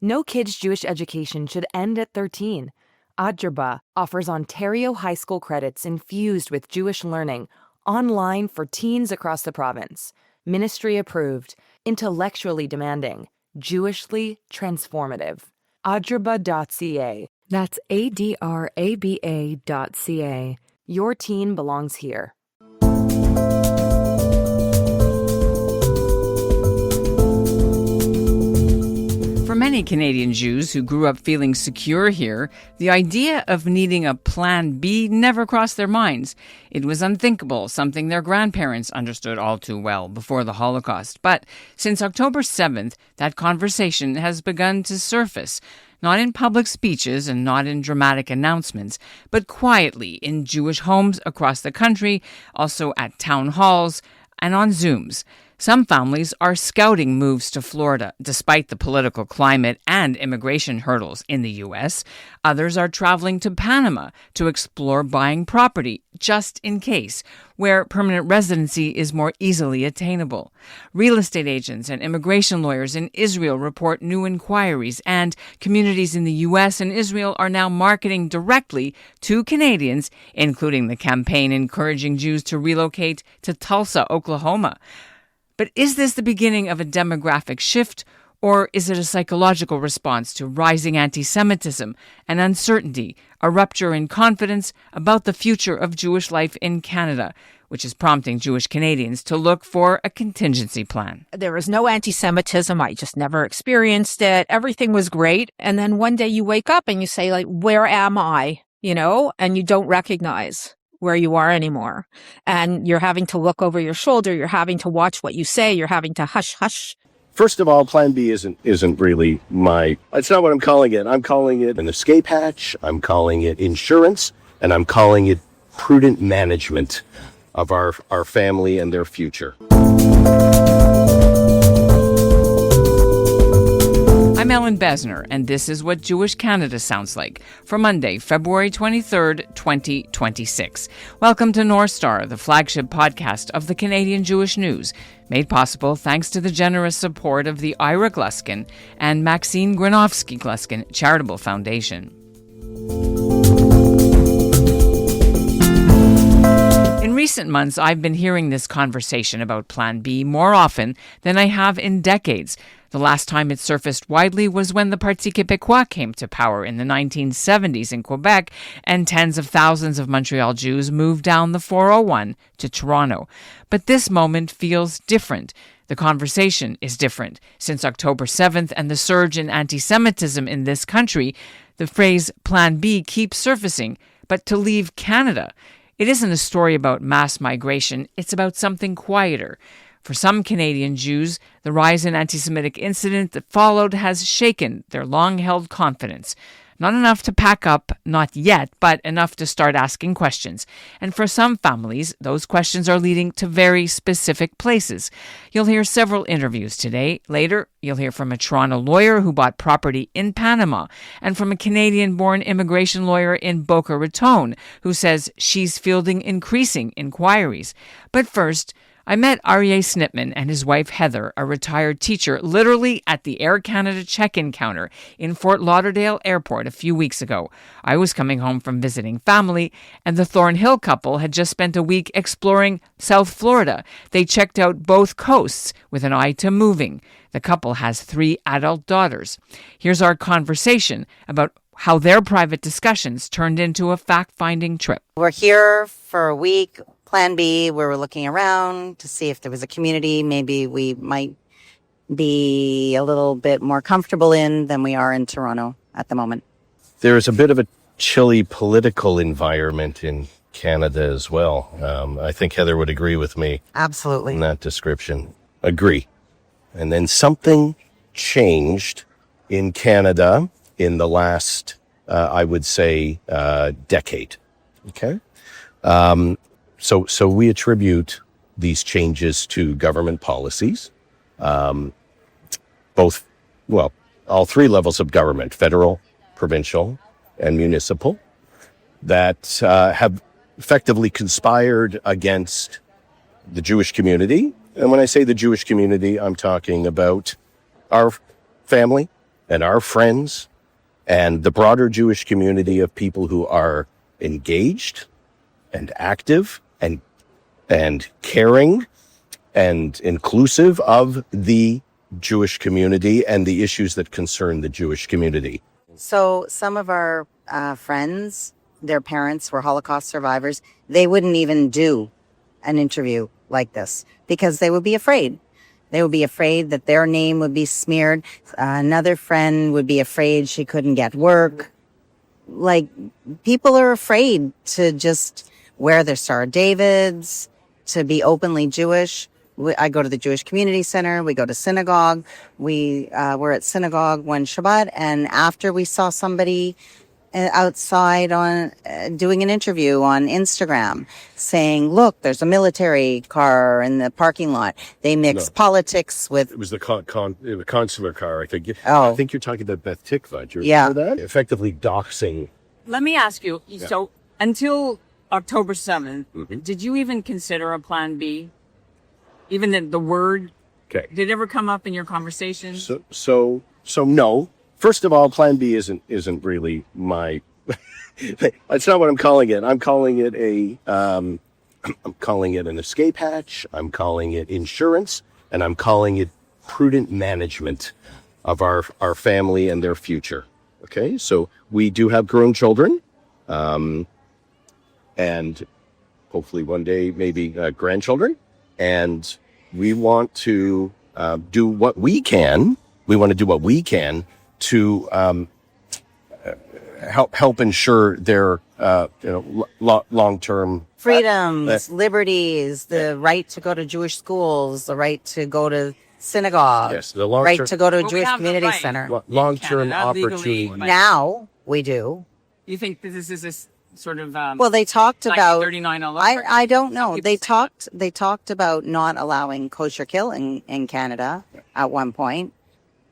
No kid's Jewish education should end at 13. Adjurba offers Ontario high school credits infused with Jewish learning online for teens across the province. Ministry approved, intellectually demanding, Jewishly transformative. Adjurba.ca. That's ADRABA.ca. Your teen belongs here. For many Canadian Jews who grew up feeling secure here, the idea of needing a plan B never crossed their minds. It was unthinkable, something their grandparents understood all too well before the Holocaust. But since October 7th, that conversation has begun to surface, not in public speeches and not in dramatic announcements, but quietly in Jewish homes across the country, also at town halls and on Zooms. Some families are scouting moves to Florida, despite the political climate and immigration hurdles in the U.S. Others are traveling to Panama to explore buying property, just in case, where permanent residency is more easily attainable. Real estate agents and immigration lawyers in Israel report new inquiries, and communities in the U.S. and Israel are now marketing directly to Canadians, including the campaign encouraging Jews to relocate to Tulsa, Oklahoma. But is this the beginning of a demographic shift, or is it a psychological response to rising anti-Semitism and uncertainty, a rupture in confidence about the future of Jewish life in Canada, which is prompting Jewish Canadians to look for a contingency plan? There was no anti-Semitism. I just never experienced it. Everything was great. And then one day you wake up and you say, like, where am I? And you don't recognize where you are anymore. And you're having to look over your shoulder. You're having to watch what you say. You're having to hush. First of all, Plan B isn't really it's not what I'm calling it. I'm calling it an escape hatch. I'm calling it insurance. And I'm calling it prudent management of our family and their future. I'm Ellen Besner, and this is what Jewish Canada sounds like for Monday, February 23rd, 2026. Welcome to North Star, the flagship podcast of the Canadian Jewish News, made possible thanks to the generous support of the Ira Gluskin and Maxine Granofsky-Gluskin Charitable Foundation. In recent months, I've been hearing this conversation about Plan B more often than I have in decades. The last time it surfaced widely was when the Parti Québécois came to power in the 1970s in Quebec, and tens of thousands of Montreal Jews moved down the 401 to Toronto. But this moment feels different. The conversation is different. Since October 7th and the surge in anti-Semitism in this country, the phrase Plan B keeps surfacing. But to leave Canada, it isn't a story about mass migration, it's about something quieter. For some Canadian Jews, the rise in anti-Semitic incident that followed has shaken their long-held confidence. Not enough to pack up, not yet, but enough to start asking questions. And for some families, those questions are leading to very specific places. You'll hear several interviews today. Later, you'll hear from a Toronto lawyer who bought property in Panama, and from a Canadian-born immigration lawyer in Boca Raton who says she's fielding increasing inquiries. But first, I met Aryeh Snitman and his wife Heather, a retired teacher, literally at the Air Canada check-in counter in Fort Lauderdale Airport a few weeks ago. I was coming home from visiting family, and the Thornhill couple had just spent a week exploring South Florida. They checked out both coasts with an eye to moving. The couple has 3 adult daughters. Here's our conversation about how their private discussions turned into a fact-finding trip. We're here for a week. Plan B, where we're looking around to see if there was a community maybe we might be a little bit more comfortable in than we are in Toronto at the moment. There's a bit of a chilly political environment in Canada as well. I think Heather would agree with me. Absolutely. In that description. Agree. And then something changed in Canada in the last, I would say, decade. Okay? So we attribute these changes to government policies, all 3 levels of government, federal, provincial, and municipal, that have effectively conspired against the Jewish community. And when I say the Jewish community, I'm talking about our family, and our friends and the broader Jewish community of people who are engaged and active and caring and inclusive of the Jewish community and the issues that concern the Jewish community. So some of our friends, their parents were Holocaust survivors. They wouldn't even do an interview like this because they would be afraid. They would be afraid that their name would be smeared. Another friend would be afraid she couldn't get work. Like, people are afraid to just wear their Star of Davids, to be openly Jewish. I go to the Jewish Community Center. We go to synagogue. We were at synagogue one Shabbat, and after we saw somebody outside on doing an interview on Instagram saying, look, there's a military car in the parking lot. They mix politics with... It was the consular car, I think. Oh. I think you're talking about Beth Tikva. Do you Yeah. remember that? Effectively doxing. Let me ask you, so until October 7th, did you even consider a plan B? Even the word? Okay. Did it ever come up in your conversation? So no. First of all, Plan B isn't really my. That's not what I'm calling it. I'm calling it I'm calling it an escape hatch. I'm calling it insurance, and I'm calling it prudent management of our family and their future. Okay, so we do have grown children, and hopefully one day maybe grandchildren, and we want to do what we can. We want to do what we can to help ensure their long-term freedoms, liberties, the right to go to Jewish schools, the right to go to synagogue, yes, the long-term, right to go to a Well, we Jewish have the community right. center. long-term Canada, legally, opportunity. but- Now we do. You think this is this sort of Well, they talked about. 1939 all over? I don't know. People They talked about not allowing kosher killing in Canada at one point.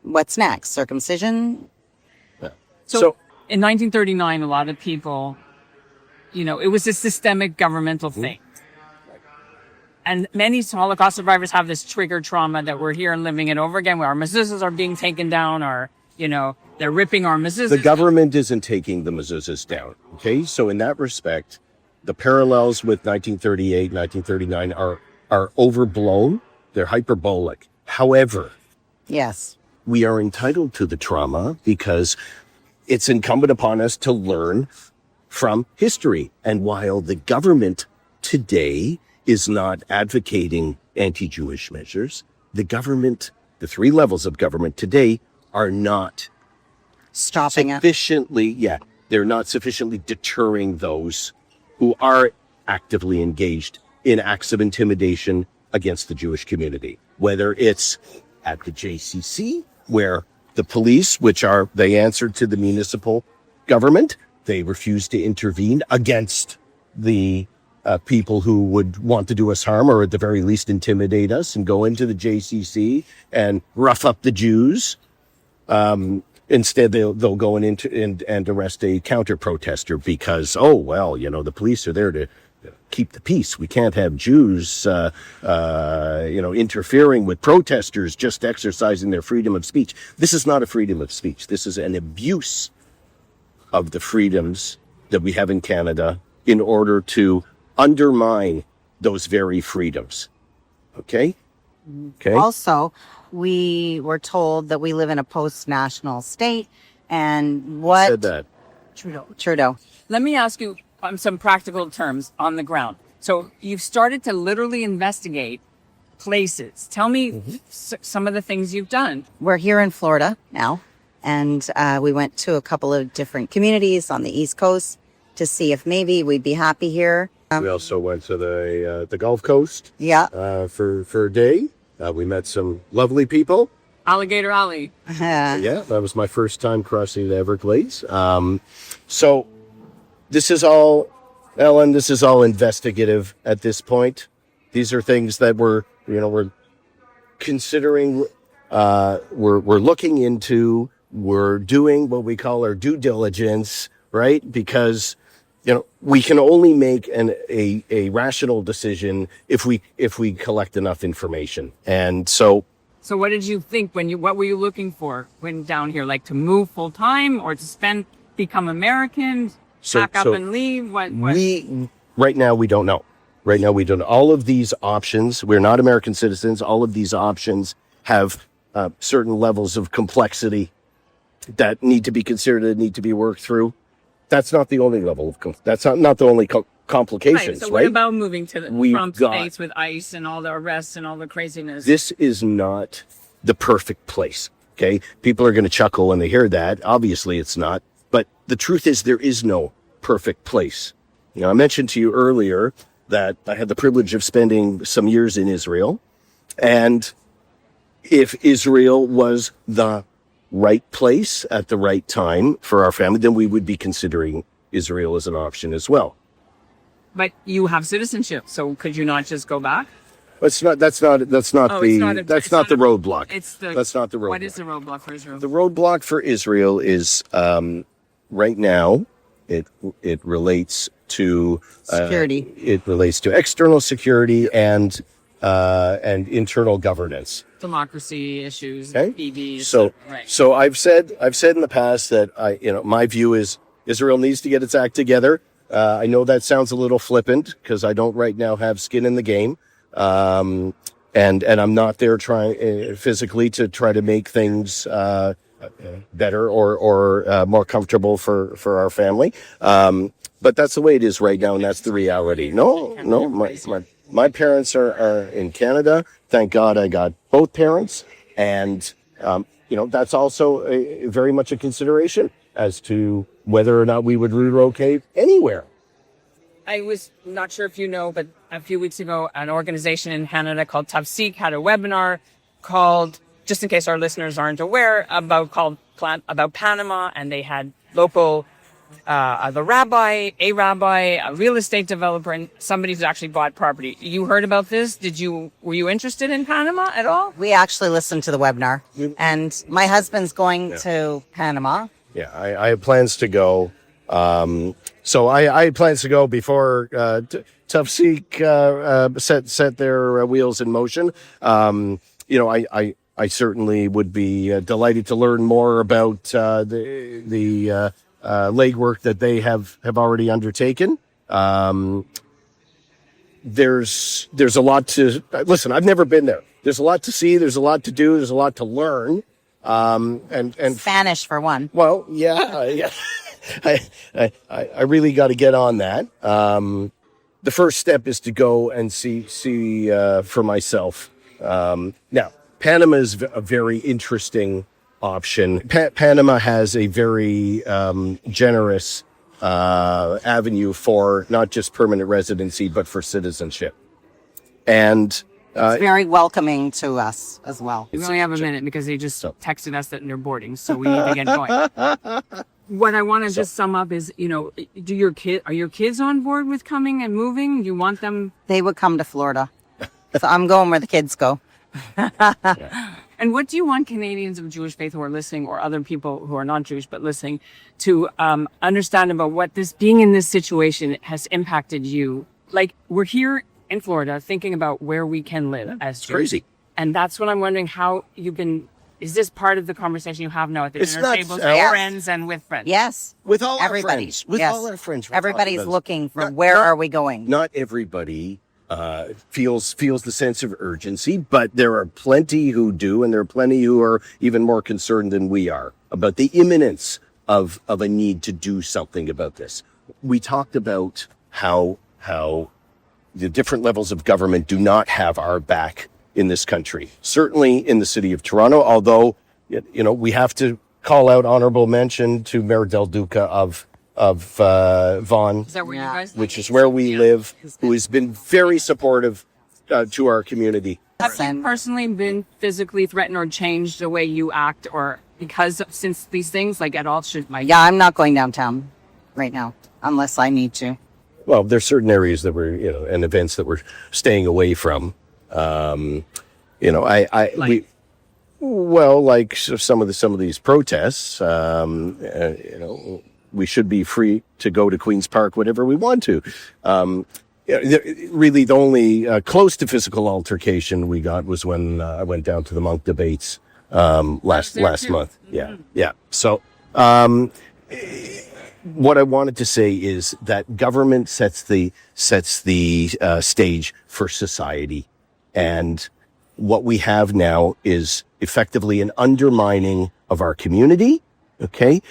What's next? Circumcision? So in 1939, a lot of people, it was a systemic governmental thing. And many Holocaust survivors have this trigger trauma that we're here and living it over again, where our mezuzahs are being taken down, or, they're ripping our mezuzahs. The government isn't taking the mezuzahs down. Okay, so in that respect, the parallels with 1938, 1939 are overblown. They're hyperbolic. However, Yes. we are entitled to the trauma because it's incumbent upon us to learn from history. And while the government today is not advocating anti-Jewish measures, the three levels of government today are not Stopping it. they're not sufficiently deterring those who are actively engaged in acts of intimidation against the Jewish community, whether it's at the JCC, where the police, they answer to the municipal government, they refuse to intervene against the people who would want to do us harm, or at the very least intimidate us, and go into the JCC and rough up the Jews. Instead, they'll go and arrest a counter protester because, the police are there to keep the peace. We can't have Jews, interfering with protesters just exercising their freedom of speech. This is not a freedom of speech. This is an abuse of the freedoms that we have in Canada in order to undermine those very freedoms. Okay? Okay. Also, we were told that we live in a post-national state, and what... Said that. Trudeau. Let me ask you on some practical terms on the ground. So you've started to literally investigate places. Tell me some of the things you've done. We're here in Florida now, and we went to a couple of different communities on the East Coast to see if maybe we'd be happy here. We also went to the Gulf Coast Yeah. for a day. We met some lovely people. Alligator Alley. Yeah, that was my first time crossing the Everglades. So this is all, Ellen, this is all investigative at this point. These are things that we're considering, we're looking into, we're doing what we call our due diligence, right? Because, we can only make a rational decision if we collect enough information. And so So what did you think what were you looking for when down here? Like to move full time or to become American, pack up and leave? What? Right now, we don't know. Right now, we don't know. All of these options, we're not American citizens. All of these options have certain levels of complexity that need to be considered, that need to be worked through. That's not the only level of, that's not the only complications, So right? what about moving to the Trump states with ICE and all the arrests and all the craziness? This is not the perfect place, okay? People are going to chuckle when they hear that. Obviously, it's not. But the truth is there is no perfect place. You know, I mentioned to you earlier that I had the privilege of spending some years in Israel. And if Israel was the right place at the right time for our family, then we would be considering Israel as an option as well. But you have citizenship, so could you not just go back? That's not the roadblock. That's not the roadblock. What is the roadblock for Israel? The roadblock for Israel is right now it relates to Security. It relates to external security and internal governance. Democracy issues, Okay? EVs. So I've said in the past that my view is Israel needs to get its act together. I know that sounds a little flippant because I don't right now have skin in the game. And I'm not there trying physically to try to make things better or more comfortable for our family. But that's the way it is right now, and that's the reality. No, my parents are in Canada. Thank God I got both parents, and that's also very much a consideration as to whether or not we would relocate anywhere. I was not sure if you know, but a few weeks ago, an organization in Canada called Tafsik had a webinar called, just in case our listeners aren't aware, about Panama, and they had local, a rabbi, a real estate developer, and somebody who's actually bought property. You heard about this? Were you interested in Panama at all? We actually listened to the webinar, and my husband's going to Panama. Yeah, I have plans to go. So I had plans to go before Tafsik set their wheels in motion. I certainly would be delighted to learn more about the legwork that they have already undertaken. There's a lot to listen. I've never been there. There's a lot to see. There's a lot to do. There's a lot to learn. And Spanish for one. Well, yeah. I really got to get on that. The first step is to go and see for myself. Now, Panama is a very interesting option. Panama has a very generous avenue for not just permanent residency, but for citizenship. And it's very welcoming to us as well. We only have a minute because they just texted us that they're boarding, so we need to get going. What I want to just sum up is, are your kids on board with coming and moving? Do you want them? They would come to Florida. So I'm going where the kids go. And what do you want Canadians of Jewish faith who are listening, or other people who are not Jewish but listening, to understand about what being in this situation has impacted you? Like, we're here in Florida thinking about where we can live as Jews. Crazy. And that's what I'm wondering, how you've been. Is this part of the conversation you have now at the dinner tables with friends and with friends? Yes. With all everybody. Our friends. With all our friends. Everybody's looking for where are we going? Not everybody feels the sense of urgency, but there are plenty who do, and there are plenty who are even more concerned than we are about the imminence of a need to do something about this. We talked about how the different levels of government do not have our back in this country, certainly in the city of Toronto, although, we have to call out honorable mention to Mayor Del Duca of Vaughan, Is that where you guys live? which is where we live, who has been very supportive to our community. Have you personally been physically threatened or changed the way you act, or since these things, like at all? Yeah, I'm not going downtown right now unless I need to. Well, there's certain areas that we're, and events that we're staying away from. Like some of these protests, we should be free to go to Queen's Park whenever we want to. Yeah, really, the only close to physical altercation we got was when I went down to the monk debates last month. Yeah, yeah. So, what I wanted to say is that government sets the stage for society, and what we have now is effectively an undermining of our community. Okay,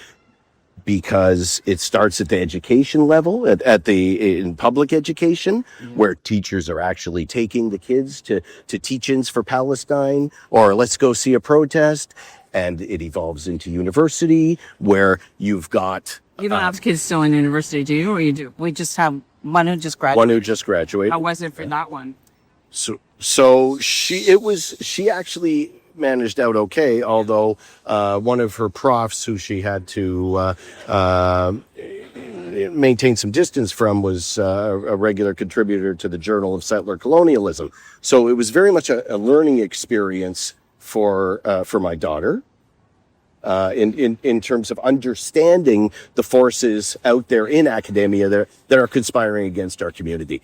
because it starts at the education level, in public education, where teachers are actually taking the kids to teach-ins for Palestine, or let's go see a protest, and it evolves into university, where you've got You don't have kids still in university, do you, or you do? We just have one who just graduated. one who just graduated. How was it for that one? So she actually managed out okay, although one of her profs who she had to maintain some distance from was a regular contributor to the Journal of Settler Colonialism. So it was very much a learning experience for my daughter. In terms of understanding the forces out there in academia that are conspiring against our community.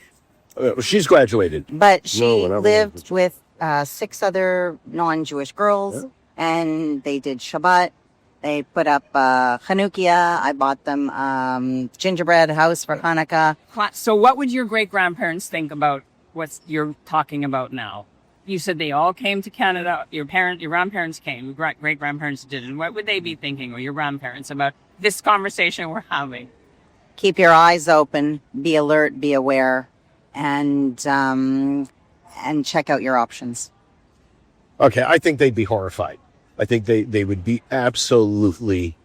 She's graduated. But she No, lived with 6 other non-Jewish girls, and they did Shabbat. They put up Chanukia. I bought them gingerbread house for Hanukkah. So what would your great-grandparents think about what you're talking about now? You said they all came to Canada. Your grandparents came, your great-grandparents didn't. What would they be thinking, or your grandparents, about this conversation we're having? Keep your eyes open, be alert, be aware, and check out your options. Okay, I think they'd be horrified. I think they would be absolutely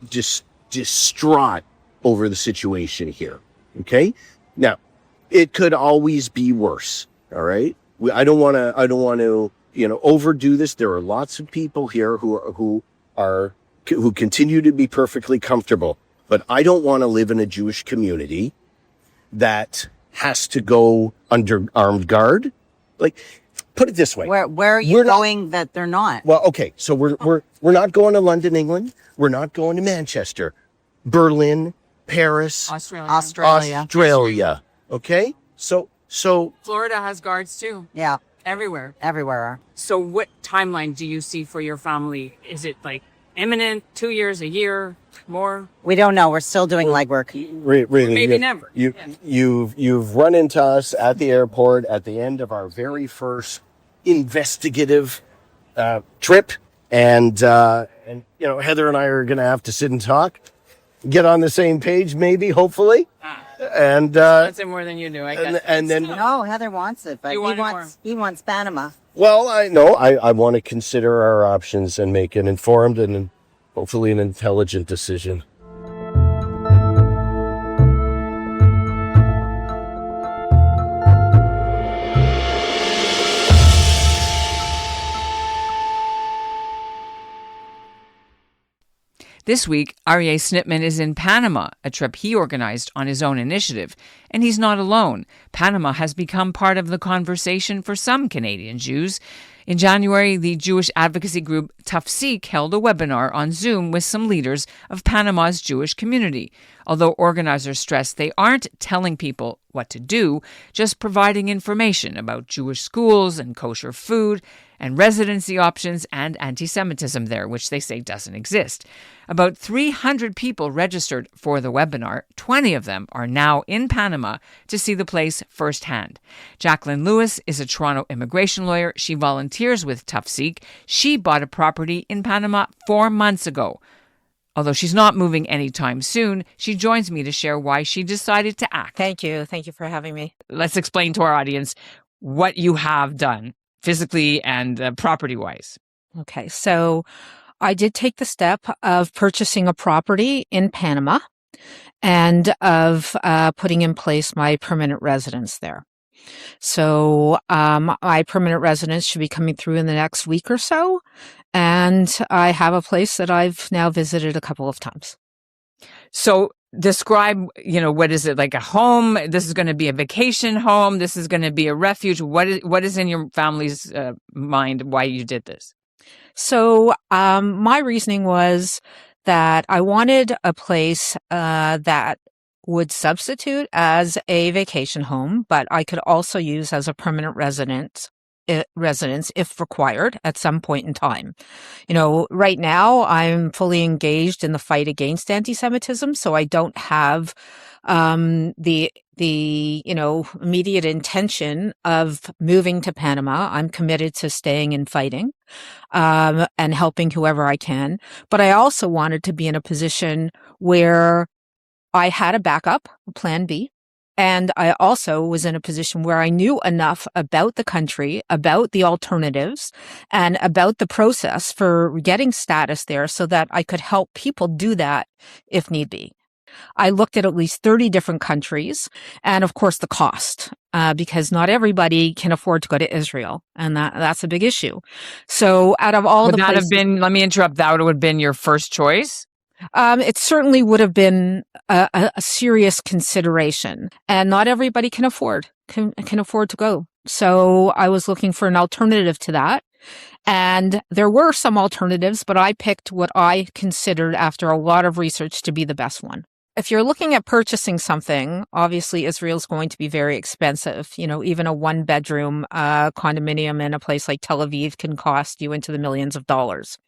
just distraught over the situation here. Okay, now it could always be worse. All right, I don't want to overdo this. There are lots of people here who continue to be perfectly comfortable, but I don't want to live in a Jewish community that has to go under armed guard. Like, put it this way. Where are you going that they're not? Well, okay, so we're not going to London, England. We're not going to Manchester, Berlin, Paris, Australia. Okay? So Florida has guards too. Yeah, Everywhere. everywhere. So what timeline do you see for your family? Is it like imminent, 2 years, a year, more? We don't know. We're still doing legwork. really, Maybe never. You've run into us at the airport at the end of our very first investigative trip, and Heather and I are going to have to sit and talk, get on the same page, maybe, hopefully. And That's it more than you do, I guess. and then No, Heather wants it, but You want it more. he wants Panama. well, I want to consider our options and make an informed and hopefully an intelligent decision. This week, Aryeh Snitman is in Panama, a trip he organized on his own initiative. And he's not alone. Panama has become part of the conversation for some Canadian Jews. In January, the Jewish advocacy group Tafsik held a webinar on Zoom with some leaders of Panama's Jewish community. Although organizers stress they aren't telling people what to do, just providing information about Jewish schools and kosher food and residency options and anti-Semitism there, which they say doesn't exist. About 300 people registered for the webinar. 20 of them are now in Panama to see the place firsthand. Jacqueline Lewis is a Toronto immigration lawyer. She volunteers with Tafsik. She bought a property in Panama 4 months ago. Although she's not moving anytime soon, she joins me to share why she decided to act. Thank you. Thank you for having me. Let's explain to our audience what you have done physically and property-wise. Okay, so I did take the step of purchasing a property in Panama and of putting in place my permanent residence there. So my permanent residence should be coming through in the next week or so, and I have a place that I've now visited a couple of times. So describe, what is it, like a home? This is going to be a vacation home. This is going to be a refuge. What is in your family's mind why you did this? So my reasoning was that I wanted a place that would substitute as a vacation home, but I could also use as a permanent residence if required at some point in time. Right now I'm fully engaged in the fight against anti-Semitism, so I don't have the immediate intention of moving to Panama. I'm committed to staying and fighting and helping whoever I can. But I also wanted to be in a position where I had a backup, a plan B. And I also was in a position where I knew enough about the country, about the alternatives, and about the process for getting status there so that I could help people do that if need be. I looked at least 30 different countries and, of course, the cost, because not everybody can afford to go to Israel. And that's a big issue. So out of all Would the that places— have been, let me interrupt, that would have been your first choice? It certainly would have been a serious consideration, and not everybody can afford to go. So I was looking for an alternative to that. And there were some alternatives, but I picked what I considered after a lot of research to be the best one. If you're looking at purchasing something, obviously Israel's going to be very expensive. Even a one-bedroom condominium in a place like Tel Aviv can cost you into the millions of dollars.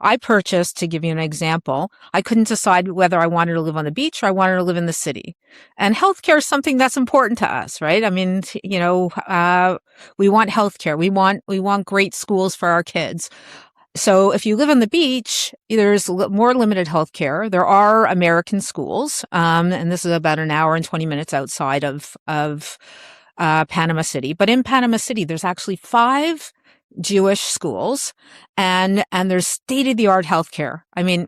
I purchased, to give you an example, I couldn't decide whether I wanted to live on the beach or I wanted to live in the city. And healthcare is something that's important to us, right? I mean, we want healthcare. We want great schools for our kids. So if you live on the beach, there's more limited health care. There are American schools, and this is about an hour and 20 minutes outside of Panama City. But in Panama City, there's actually 5 Jewish schools, and there's state-of-the-art healthcare. I mean,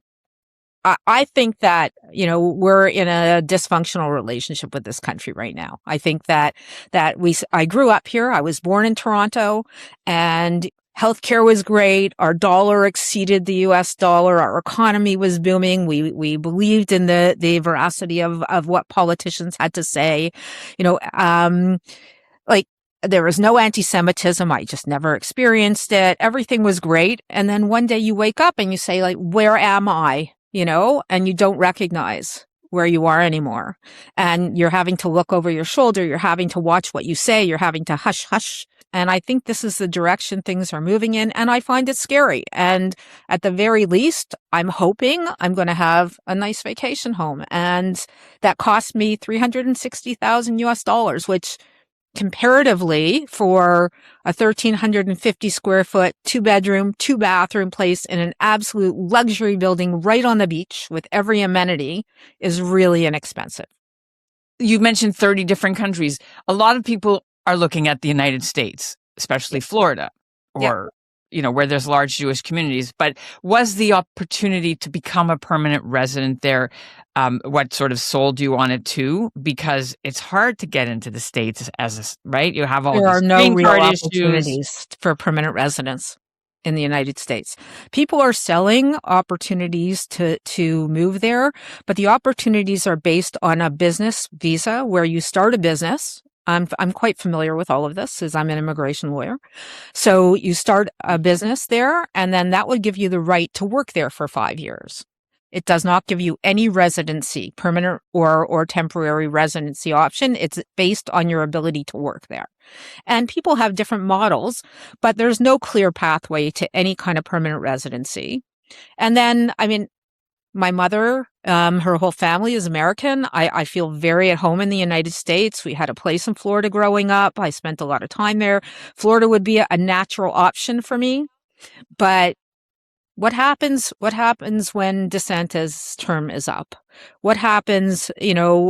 I think that, we're in a dysfunctional relationship with this country right now. I think that I grew up here. I was born in Toronto, and healthcare was great. Our dollar exceeded the U.S. dollar. Our economy was booming. We believed in the veracity of what politicians had to say. There was no anti-Semitism. I just never experienced it. Everything was great. And then one day you wake up and you say, where am I? And you don't recognize where you are anymore. And you're having to look over your shoulder. You're having to watch what you say. You're having to hush, hush. And I think this is the direction things are moving in. And I find it scary. And at the very least, I'm hoping I'm going to have a nice vacation home. And that cost me $360,000 US, which comparatively for a 1,350 square foot, 2-bedroom, 2-bathroom place in an absolute luxury building right on the beach with every amenity is really inexpensive. You mentioned 30 different countries. A lot of people are looking at the United States, especially Florida, or, where there's large Jewish communities. But was the opportunity to become a permanent resident there what sort of sold you on it too? Because it's hard to get into the States right? You have all There these are no green real card issues. opportunities for permanent residence in the United States. People are selling opportunities to move there, but the opportunities are based on a business visa where you start a business. I'm quite familiar with all of this as I'm an immigration lawyer. So you start a business there, and then that would give you the right to work there for 5 years. It does not give you any residency, permanent or temporary residency option. It's based on your ability to work there. And people have different models, but there's no clear pathway to any kind of permanent residency. And then, my mother, her whole family is American. I feel very at home in the United States. We had a place in Florida growing up. I spent a lot of time there. Florida would be a natural option for me. But what happens when DeSantis' term is up? What happens,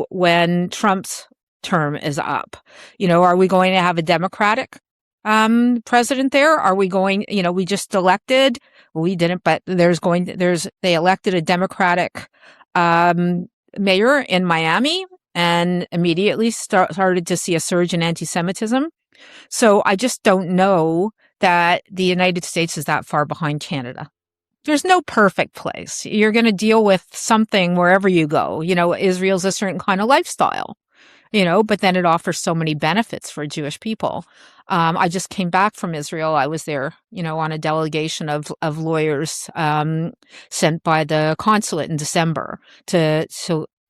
when Trump's term is up? Are we going to have a Democratic president there? Are we going, we just elected, we didn't, but they elected a Democratic mayor in Miami and immediately started to see a surge in anti-Semitism. So I just don't know that the United States is that far behind Canada. There's no perfect place. You're going to deal with something wherever you go. Israel's a certain kind of lifestyle, but then it offers so many benefits for Jewish people. I just came back from Israel. I was there, on a delegation of lawyers sent by the consulate in December to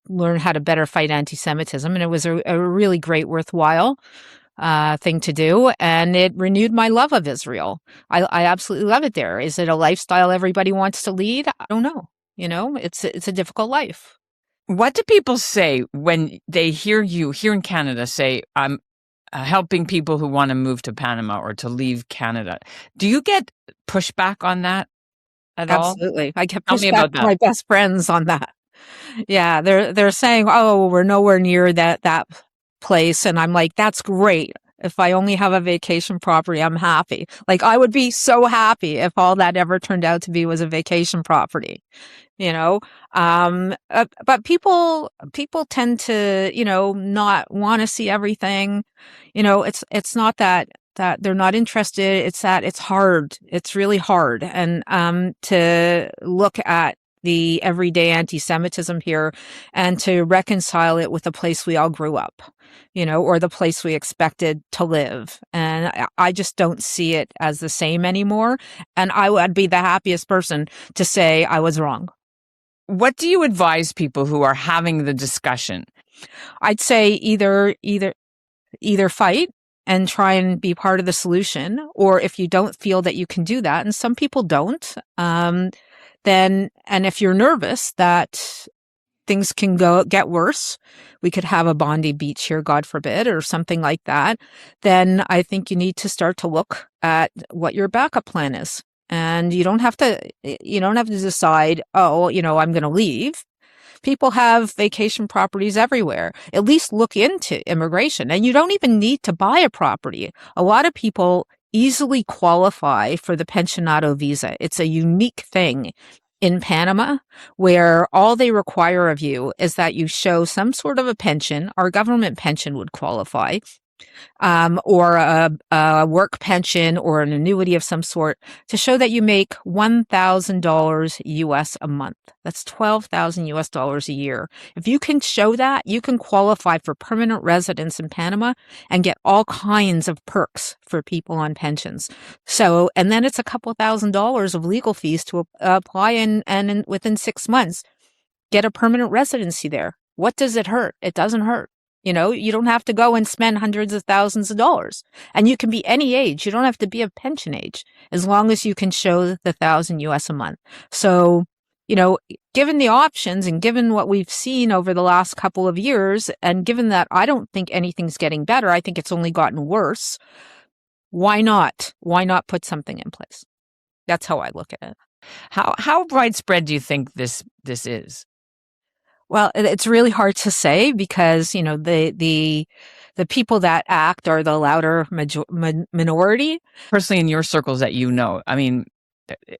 learn how to better fight anti-Semitism. And it was a really great, worthwhile thing to do. And it renewed my love of Israel. I absolutely love it there. Is it a lifestyle everybody wants to lead? I don't know. It's a difficult life. What do people say when they hear you here in Canada say, I'm helping people who want to move to Panama or to leave Canada? Do you get pushback on that at all? Absolutely. I get Tell me pushed about back from my best friends on that. Yeah, they're saying, "Oh, we're nowhere near that place," and I'm like, "That's great. If I only have a vacation property, I'm happy. Like, I would be so happy if all that ever turned out to be was a vacation property." you know but people tend to not want to see everything. It's not that they're not interested, it's that it's hard, it's really hard, and to look at the everyday anti-Semitism here and to reconcile it with the place we all grew up, or the place we expected to live. And I just don't see it as the same anymore. And I would be the happiest person to say I was wrong. What do you advise people who are having the discussion? I'd say either fight and try and be part of the solution, or if you don't feel that you can do that, and some people don't, then, and if you're nervous that things can get worse, we could have a Bondi Beach here, God forbid, or something like that, then I think you need to start to look at what your backup plan is. And you don't have to decide, I'm going to leave. People have vacation properties everywhere. At least look into immigration. And you don't even need to buy a property. A lot of people easily qualify for the pensionado visa. It's a unique thing in Panama, where all they require of you is that you show some sort of a pension. Our government pension would qualify, or a work pension or an annuity of some sort, to show that you make $1,000 US a month. That's $12,000 US dollars a year. If you can show that, you can qualify for permanent residence in Panama and get all kinds of perks for people on pensions. So, and then it's a couple $1,000s of legal fees to apply, and within 6 months, get a permanent residency there. What does it hurt? It doesn't hurt. You don't have to go and spend hundreds of thousands of dollars, and you can be any age. You don't have to be of pension age, as long as you can show the $1,000 US a month. So, given the options and given what we've seen over the last couple of years, and given that I don't think anything's getting better, I think it's only gotten worse. Why not? Why not put something in place? That's how I look at it. How widespread do you think this is? Well, it's really hard to say because, the people that act are the louder minority. Personally, in your circles that I mean,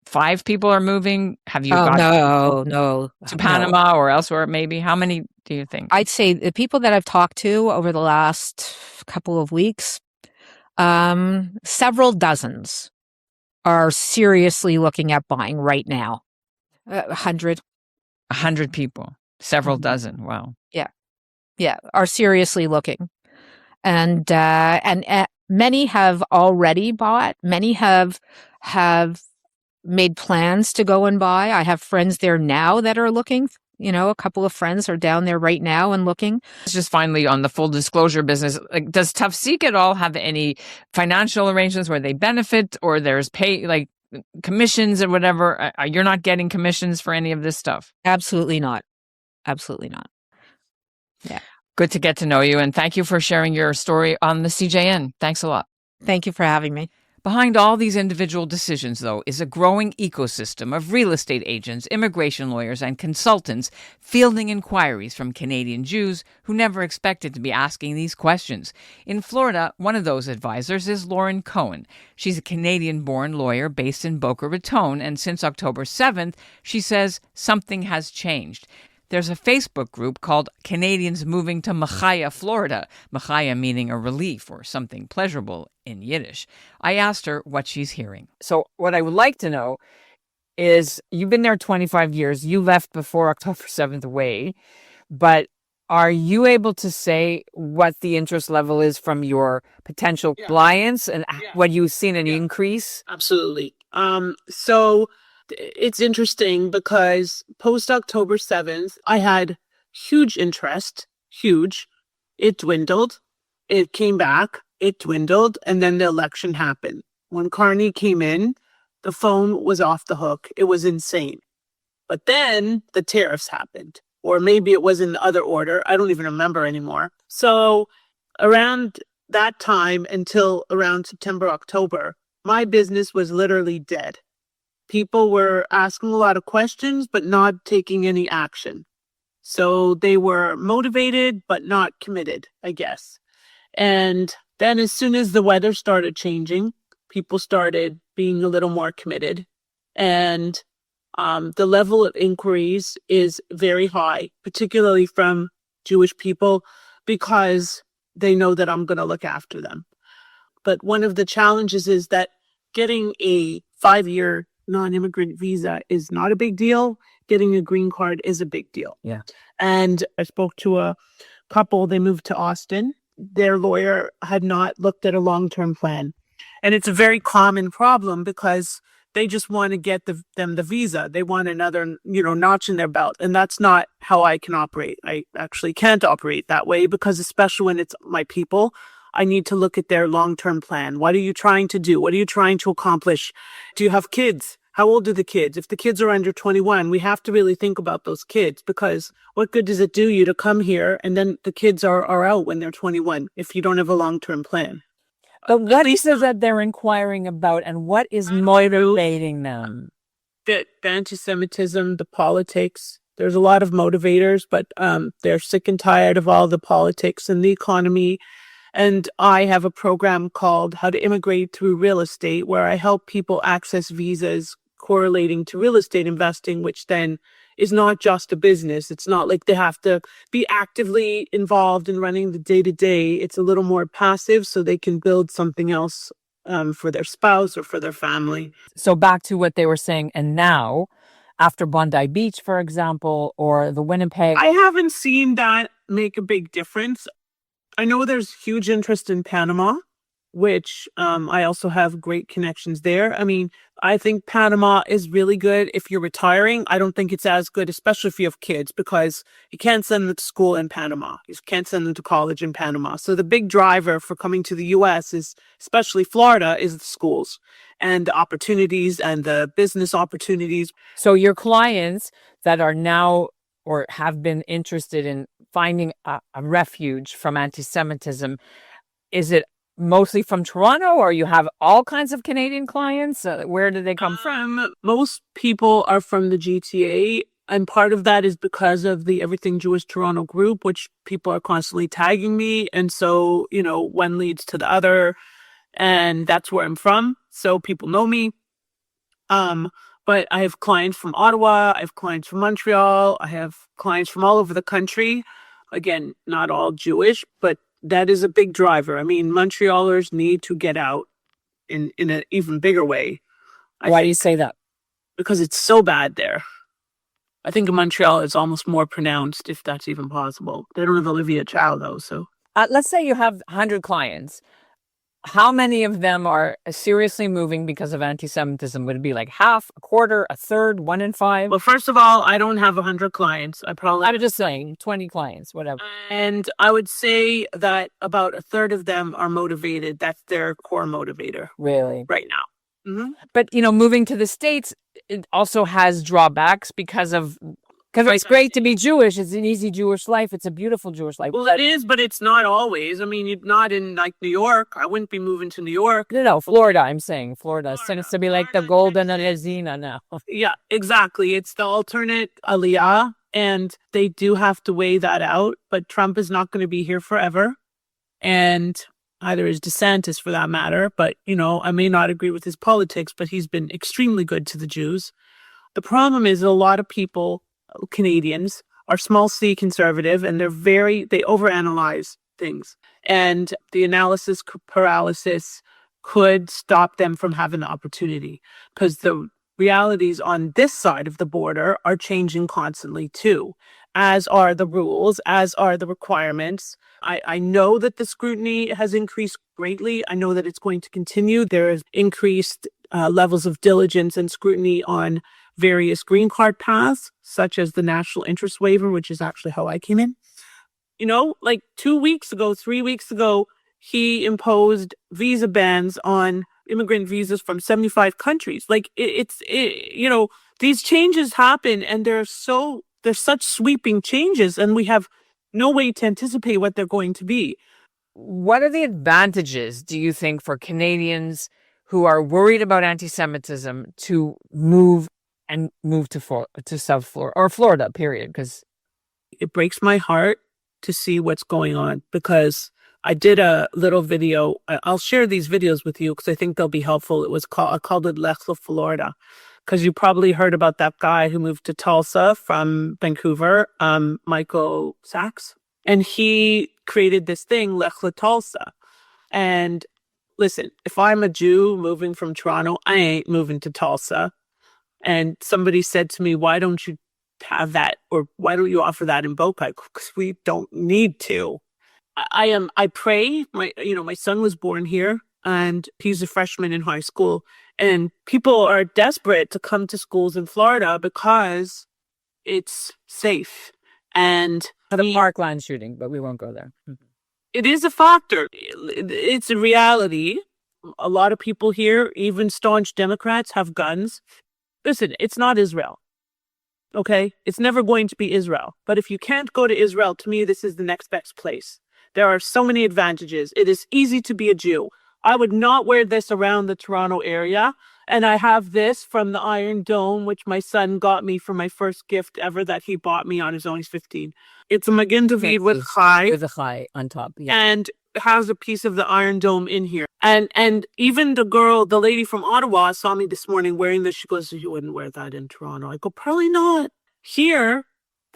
5 people are moving. Have you got no to Panama or elsewhere? Maybe. How many do you think? I'd say the people that I've talked to over the last couple of weeks, several dozens are seriously looking at buying right now. 100 people. Several dozen. Wow. Yeah, are seriously looking. And many have already bought. Many have made plans to go and buy. I have friends there now that are looking. A couple of friends are down there right now and looking. Just finally on the full disclosure business, does Tafsik at all have any financial arrangements where they benefit, or there's pay, commissions or whatever? You're not getting commissions for any of this stuff? Absolutely not. Absolutely not. Yeah. Good to get to know you, and thank you for sharing your story on the CJN. Thanks a lot. Thank you for having me. Behind all these individual decisions, though, is a growing ecosystem of real estate agents, immigration lawyers, and consultants fielding inquiries from Canadian Jews who never expected to be asking these questions. In Florida, one of those advisors is Lauren Cohen. She's a Canadian-born lawyer based in Boca Raton, and since October 7th, she says something has changed. There's a Facebook group called Canadians Moving to Machaya, Florida, Machaya meaning a relief or something pleasurable in Yiddish. I asked her what she's hearing. So what I would like to know is, you've been there 25 years. You left before October 7th away, but are you able to say what the interest level is from your potential clients and what you've seen an increase? Absolutely. So it's interesting because post October 7th, I had huge interest, huge. It dwindled. It came back. It dwindled. And then the election happened. When Carney came in, the phone was off the hook. It was insane. But then the tariffs happened, or maybe it was in the other order. I don't even remember anymore. So around that time until around September, October, my business was literally dead. People were asking a lot of questions, but not taking any action. So they were motivated, but not committed, I guess. And then as soon as the weather started changing, people started being a little more committed. And the level of inquiries is very high, particularly from Jewish people, because they know that I'm going to look after them. But one of the challenges is that getting a 5-year non-immigrant visa is not a big deal. Getting a green card is a big deal. Yeah. And I spoke to a couple, they moved to Austin. Their lawyer had not looked at a long-term plan. And it's a very common problem because they just want to get them the visa. They want another, notch in their belt. And that's not how I can operate. I actually can't operate that way because especially when it's my people, I need to look at their long-term plan. What are you trying to do? What are you trying to accomplish? Do you have kids? How old are the kids? If the kids are under 21, we have to really think about those kids because what good does it do you to come here and then the kids are out when they're 21 if you don't have a long-term plan? But what is it that they're inquiring about and what is motivating them? The anti-Semitism, the politics. There's a lot of motivators, but they're sick and tired of all the politics and the economy. And I have a program called How to Immigrate Through Real Estate, where I help people access visas correlating to real estate investing, which then is not just a business. It's not like they have to be actively involved in running the day-to-day. It's a little more passive so they can build something else for their spouse or for their family. So back to what they were saying, and now, after Bondi Beach, for example, or the Winnipeg... I haven't seen that make a big difference. I know there's huge interest in Panama, which I also have great connections there. I mean, I think Panama is really good if you're retiring. I don't think it's as good, especially if you have kids, because you can't send them to school in Panama. You can't send them to college in Panama. So the big driver for coming to the U.S. is, especially Florida, is the schools and the opportunities and the business opportunities. So your clients that are now or have been interested in finding a refuge from anti-Semitism, is it mostly from Toronto, or you have all kinds of Canadian clients? Where do they come from? Most people are from the GTA, and part of that is because of the Everything Jewish Toronto group, which people are constantly tagging me. And so, one leads to the other, and that's where I'm from. So people know me. But I have clients from Ottawa, I have clients from Montreal, I have clients from all over the country. Again, not all Jewish, but that is a big driver. I mean, Montrealers need to get out in an even bigger way. Why do you say that? Because it's so bad there. I think in Montreal it's almost more pronounced, if that's even possible. They don't have Olivia Chow, though, so... let's say you have 100 clients. How many of them are seriously moving because of anti-Semitism? Would it be like half, a quarter, a third, 1 in 5? Well, first of all, I don't have 100 clients. I'm just saying 20 clients, whatever. And I would say that about a third of them are motivated. That's their core motivator. Really? Right now. Mm-hmm. But, moving to the States, it also has drawbacks because it's great to be Jewish. It's an easy Jewish life. It's a beautiful Jewish life. Well, it is, but it's not always. I mean, you're not in like New York. I wouldn't be moving to New York. No, Florida, I'm saying. Florida seems to be like the golden Resina now. Yeah, exactly. It's the alternate aliyah, and they do have to weigh that out. But Trump is not going to be here forever. And either is DeSantis for that matter. But, I may not agree with his politics, but he's been extremely good to the Jews. The problem is a lot of people, Canadians, are small c conservative, and they overanalyze things. And the analysis paralysis could stop them from having the opportunity, because the realities on this side of the border are changing constantly too, as are the rules, as are the requirements. I know that the scrutiny has increased greatly. I know that it's going to continue. There is increased levels of diligence and scrutiny on various green card paths, such as the national interest waiver, which is actually how I came in. Like 2 weeks ago, 3 weeks ago, he imposed visa bans on immigrant visas from 75 countries. Like these changes happen, and there's such sweeping changes, and we have no way to anticipate what they're going to be. What are the advantages, do you think, for Canadians who are worried about anti-Semitism to move to South Florida or Florida, period? Because it breaks my heart to see what's going on, because I did a little video. I'll share these videos with you because I think they'll be helpful. I called it Lech L'Tulsa, Florida, because you probably heard about that guy who moved to Tulsa from Vancouver, Michael Sachs. And he created this thing, Lech L'Tulsa. And listen, if I'm a Jew moving from Toronto, I ain't moving to Tulsa. And somebody said to me, why don't you have that? Or why don't you offer that in Boca? Because we don't need to. I pray. My son was born here, and he's a freshman in high school. And people are desperate to come to schools in Florida because it's safe. And the Parkland shooting, but we won't go there. It is a factor. It's a reality. A lot of people here, even staunch Democrats, have guns. Listen, it's not Israel. Okay? It's never going to be Israel. But if you can't go to Israel, to me, this is the next best place. There are so many advantages. It is easy to be a Jew. I would not wear this around the Toronto area. And I have this from the Iron Dome, which my son got me for my first gift ever that he bought me on his own. He's 15. It's a Magen David with Chai. With a Chai on top, yeah. And has a piece of the Iron Dome in here. And even the lady from Ottawa saw me this morning wearing this. She goes, you wouldn't wear that in Toronto. I go, probably not. Here,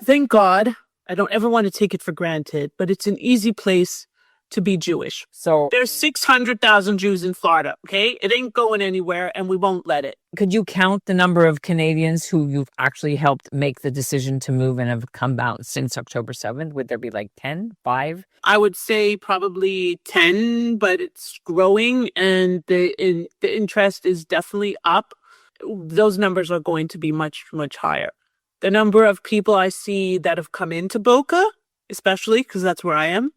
thank God, I don't ever want to take it for granted, but it's an easy place to be Jewish. So there's 600,000 Jews in Florida, okay? It ain't going anywhere, and we won't let it. Could you count the number of Canadians who you've actually helped make the decision to move and have come out since October 7th? Would there be like 10, 5? I would say probably 10, but it's growing, and the interest is definitely up. Those numbers are going to be much, much higher. The number of people I see that have come into Boca, especially because that's where I am,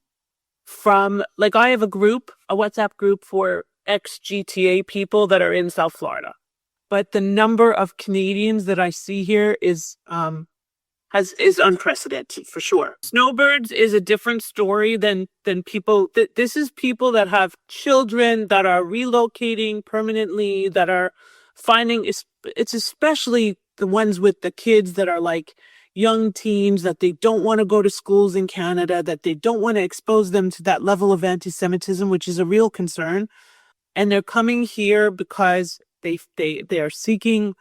I have a WhatsApp group for ex-GTA people that are in South Florida. But the number of Canadians that I see here is unprecedented for sure. Snowbirds is a different story than people. This is people that have children that are relocating permanently, that are finding, it's especially the ones with the kids that are like young teens, that they don't want to go to schools in Canada, that they don't want to expose them to that level of anti-Semitism, which is a real concern. And they're coming here because they are seeking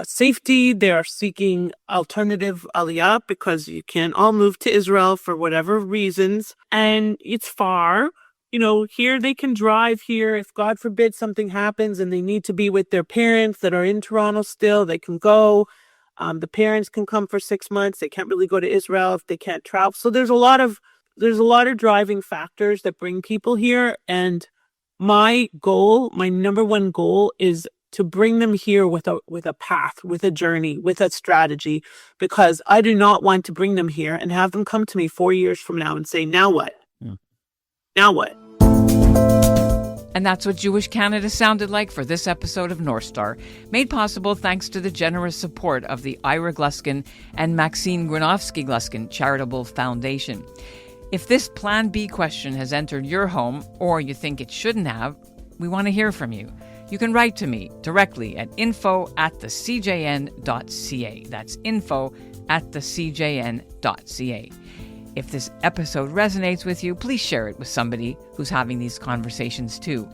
safety. They are seeking alternative aliyah because you can't all move to Israel for whatever reasons. And it's far. Here they can drive here. If God forbid something happens and they need to be with their parents that are in Toronto still, they can go. The parents can come for 6 months. They can't really go to Israel if they can't travel. So there's a lot of driving factors that bring people here. And my number one goal is to bring them here with a path, with a journey, with a strategy, because I do not want to bring them here and have them come to me 4 years from now and say, now what? Now what? And that's what Jewish Canada sounded like for this episode of North Star, made possible thanks to the generous support of the Ira Gluskin and Maxine Gronowski-Gluskin Charitable Foundation. If this Plan B question has entered your home, or you think it shouldn't have, we want to hear from you. You can write to me directly at info@thecjn.ca. That's info@thecjn.ca. If this episode resonates with you, please share it with somebody who's having these conversations too.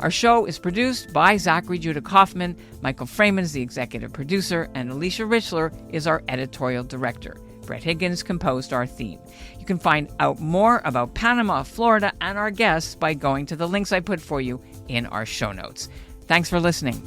Our show is produced by Zachary Judah Kaufman, Michael Freeman's the executive producer, and Alicia Richler is our editorial director. Brett Higgins composed our theme. You can find out more about Panama, Florida, and our guests by going to the links I put for you in our show notes. Thanks for listening.